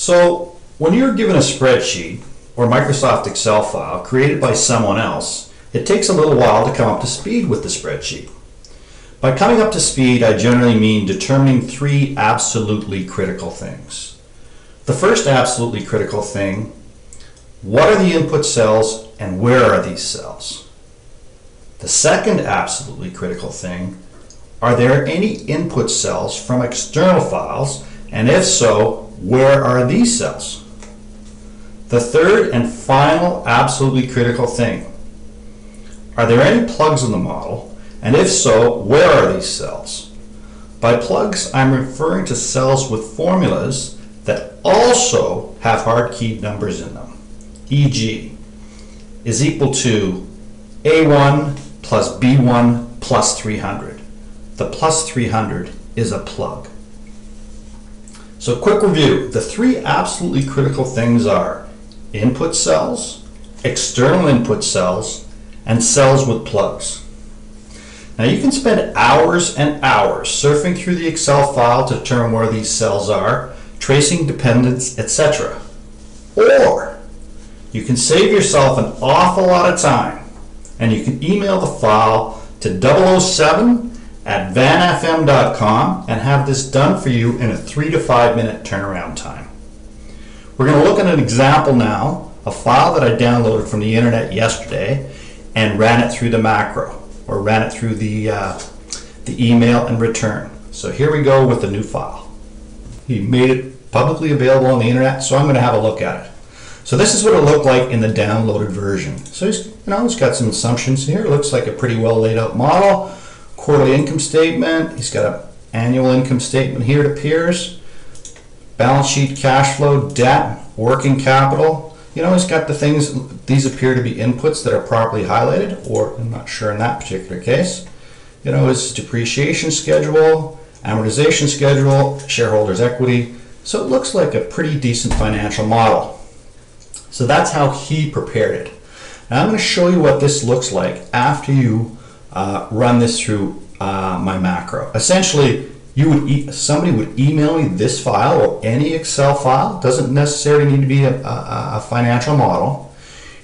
So when you're given a spreadsheet or Microsoft Excel file created by someone else, it takes a little while to come up to speed with the spreadsheet. By coming up to speed, I generally mean determining three absolutely critical things. The first absolutely critical thing, what are the input cells and where are these cells? The second absolutely critical thing, are there any input cells from external files, and if so, where are these cells? The third and final absolutely critical thing, are there any plugs in the model, and if so, where are these cells? By plugs, I'm referring to cells with formulas that also have hard-keyed numbers in them. E.g. is equal to A1 plus B1 plus 300. The plus 300 is a plug. So quick review, the three absolutely critical things are input cells, external input cells, and cells with plugs. Now you can spend hours and hours surfing through the Excel file to determine where these cells are, tracing dependents, etc. Or you can save yourself an awful lot of time and you can email the file to 007@vanfm.com and have this done for you in a 3 to 5 minute turnaround time. We're going to look at an example now, a file that I downloaded from the internet yesterday and ran it through the macro, or ran it through the email and return. So here we go with the new file. He made it publicly available on the internet, so I'm going to have a look at it. So this is what it looked like in the downloaded version. So he's got some assumptions here. It looks like a pretty well laid out model. Quarterly income statement. He's got an annual income statement here, it appears. Balance sheet, cash flow, debt, working capital. He's got the things, these appear to be inputs that are properly highlighted, or I'm not sure in that particular case. His depreciation schedule, amortization schedule, shareholders' equity. So it looks like a pretty decent financial model. So that's how he prepared it. Now I'm going to show you what this looks like after you run this through my macro. Essentially, somebody would email me this file or any Excel file. It doesn't necessarily need to be a financial model.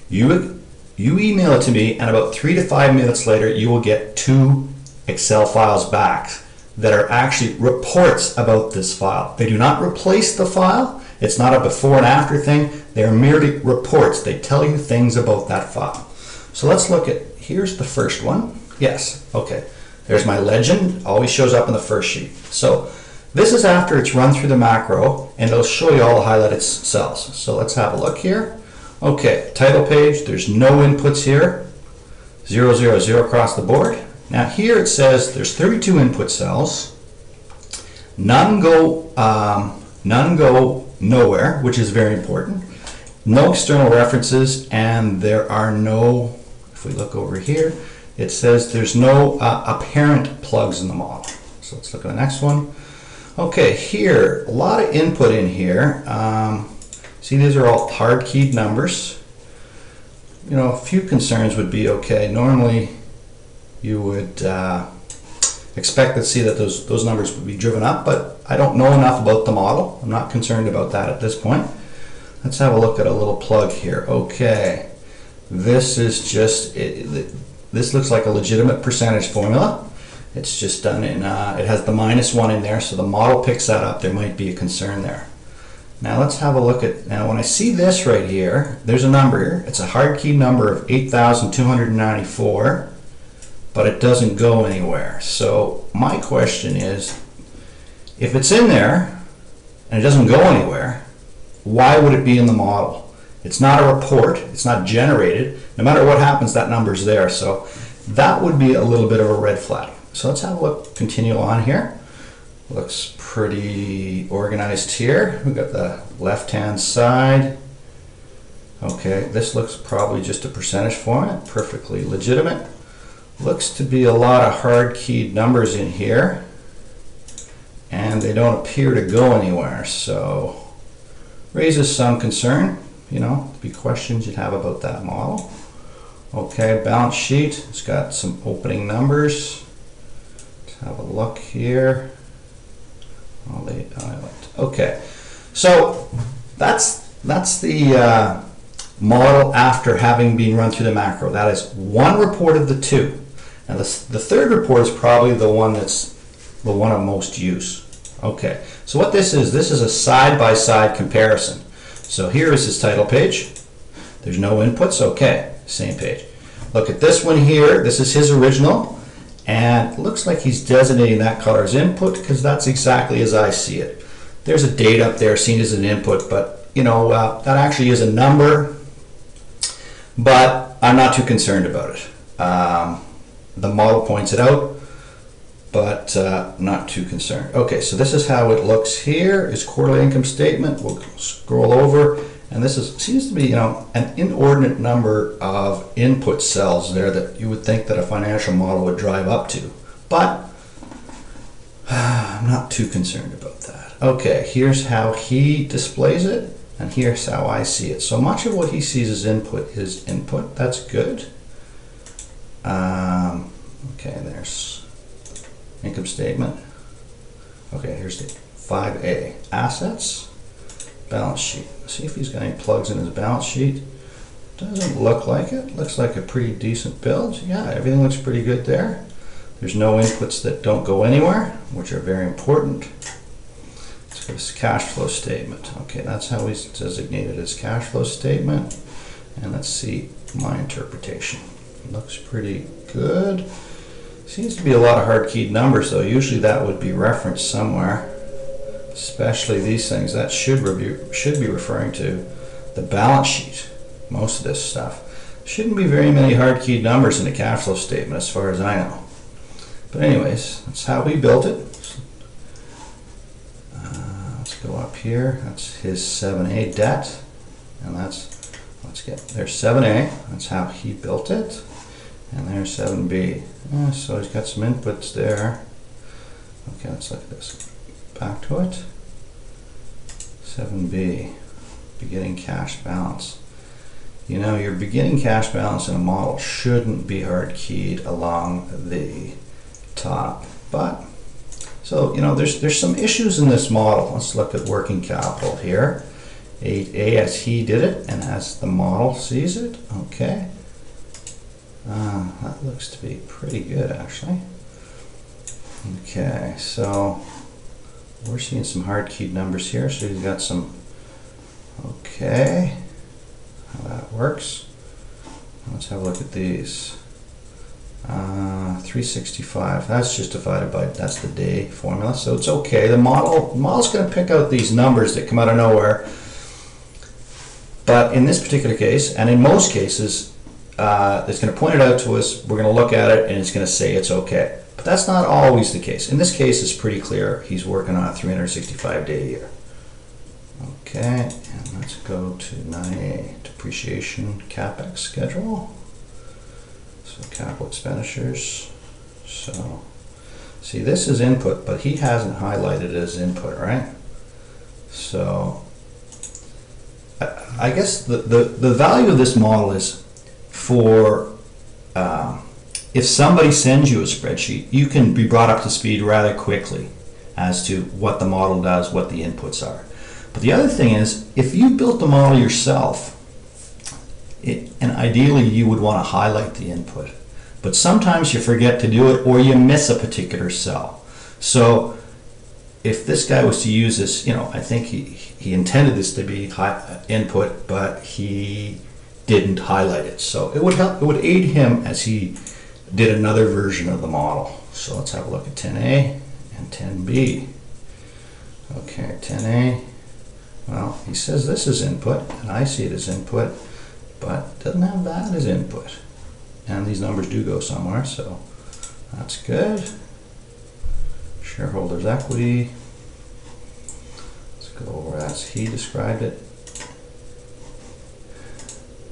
You email it to me, and about 3 to 5 minutes later, you will get 2 Excel files back that are actually reports about this file. They do not replace the file. It's not a before and after thing. They're merely reports. They tell you things about that file. So let's look at, here's the first one. Yes, okay. There's my legend, always shows up in the first sheet. So this is after it's run through the macro, and it'll show you all the highlighted cells. So let's have a look here. Okay, title page, there's no inputs here. 0, 0, 0 across the board. Now here it says there's 32 input cells. None go nowhere, which is very important. No external references, and there are no, if we look over here, it says there's no apparent plugs in the model. So let's look at the next one. Okay, here, a lot of input in here. See, these are all hard-keyed numbers. A few concerns would be, okay, normally you would expect to see that those numbers would be driven up, but I don't know enough about the model. I'm not concerned about that at this point. Let's have a look at a little plug here. Okay, this is just, this looks like a legitimate percentage formula. It's just done in, it has the -1 in there, so the model picks that up. There might be a concern there. Now let's have a look at, now when I see this right here, there's a number here. It's a hard key number of 8,294, but it doesn't go anywhere. So my question is, if it's in there and it doesn't go anywhere, why would it be in the model? It's not a report, it's not generated. No matter what happens, that number's there. So that would be a little bit of a red flag. So let's have a look, continue on here. Looks pretty organized here. We've got the left-hand side. Okay, this looks probably just a percentage format, perfectly legitimate. Looks to be a lot of hard-keyed numbers in here, and they don't appear to go anywhere, so raises some concern. Be questions you'd have about that model. Okay, balance sheet, it's got some opening numbers. Let's have a look here. Okay, so That's the model after having been run through the macro. That is one report of the two. Now the third report is probably the one that's the one of most use. Okay, so what this is a side-by-side comparison. So here is his title page. There's no inputs. Okay, same page. Look at this one here. This is his original, and it looks like he's designating that color as input because that's exactly as I see it. There's a date up there seen as an input, but you know, that actually is a number, but I'm not too concerned about it. The model points it out, but not too concerned. Okay, so this is how it looks here. Is quarterly income statement. We'll scroll over, and this seems to be, you know, an inordinate number of input cells there that you would think that a financial model would drive up to, but I'm not too concerned about that. Okay, here's how he displays it, and here's how I see it. So much of what he sees as input is input. That's good. Okay, there's income statement. Okay, here's the 5A. Assets, balance sheet. See if he's got any plugs in his balance sheet. Doesn't look like it. Looks like a pretty decent build. Yeah, everything looks pretty good there. There's no inputs that don't go anywhere, which are very important. Let's go to cash flow statement. Okay, that's how he's designated his cash flow statement. And let's see my interpretation. Looks pretty good. Seems to be a lot of hard-keyed numbers, though. Usually that would be referenced somewhere, especially these things. That should be referring to the balance sheet. Most of this stuff. Shouldn't be very many hard-keyed numbers in a cash flow statement, as far as I know. But anyways, that's how we built it. Let's go up here. That's his 7A debt, and that's, there's 7A. That's how he built it. And there's 7B. So he's got some inputs there. Okay, let's look at this. Back to it. 7B, beginning cash balance. You know, your beginning cash balance in a model shouldn't be hard keyed along the top. But, so, you know, there's some issues in this model. Let's look at working capital here. 8A as he did it and as the model sees it. Okay. That looks to be pretty good, actually. Okay, so we're seeing some hard-keyed numbers here. So he's got some, okay, how that works. Let's have a look at these. 365, that's just divided by, that's the day formula, so it's okay. The model's going to pick out these numbers that come out of nowhere. But in this particular case, and in most cases, it's going to point it out to us, we're going to look at it, and it's going to say it's okay. But that's not always the case. In this case, it's pretty clear. He's working on a 365-day year. Okay, and let's go to 9A, depreciation CapEx schedule. So capital expenditures. So, see, this is input, but he hasn't highlighted it as input, right? So, I guess the value of this model is for if somebody sends you a spreadsheet, you can be brought up to speed rather quickly as to what the model does, what the inputs are. But the other thing is, if you built the model yourself, and ideally you would want to highlight the input, but sometimes you forget to do it or you miss a particular cell. So if this guy was to use this, you know, I think he intended this to be input, but he didn't highlight it. So it would help, it would aid him as he did another version of the model. So let's have a look at 10A and 10B. Okay, 10A, well, he says this is input, and I see it as input, but doesn't have that as input. And these numbers do go somewhere, so that's good. Shareholders' equity. Let's go over as he described it.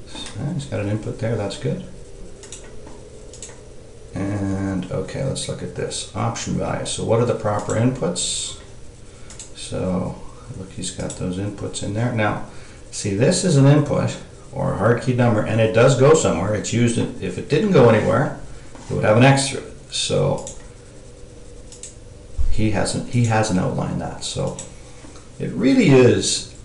So he's got an input there, that's good. And okay, let's look at this. Option value. So what are the proper inputs? So look, he's got those inputs in there. Now, see, this is an input or a hard key number, and it does go somewhere. It's used, if it didn't go anywhere, it would have an X through it. So he hasn't outlined that. So it really is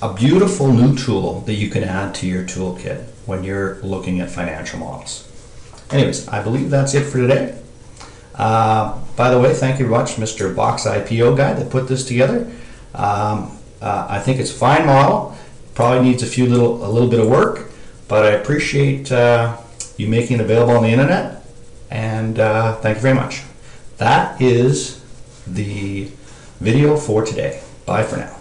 a beautiful new tool that you can add to your toolkit when you're looking at financial models. Anyways, I believe that's it for today. By the way, thank you very much, Mr. Box IPO guy that put this together. I think it's a fine model. Probably needs a little bit of work, but I appreciate you making it available on the internet, and thank you very much. That is the video for today. Bye for now.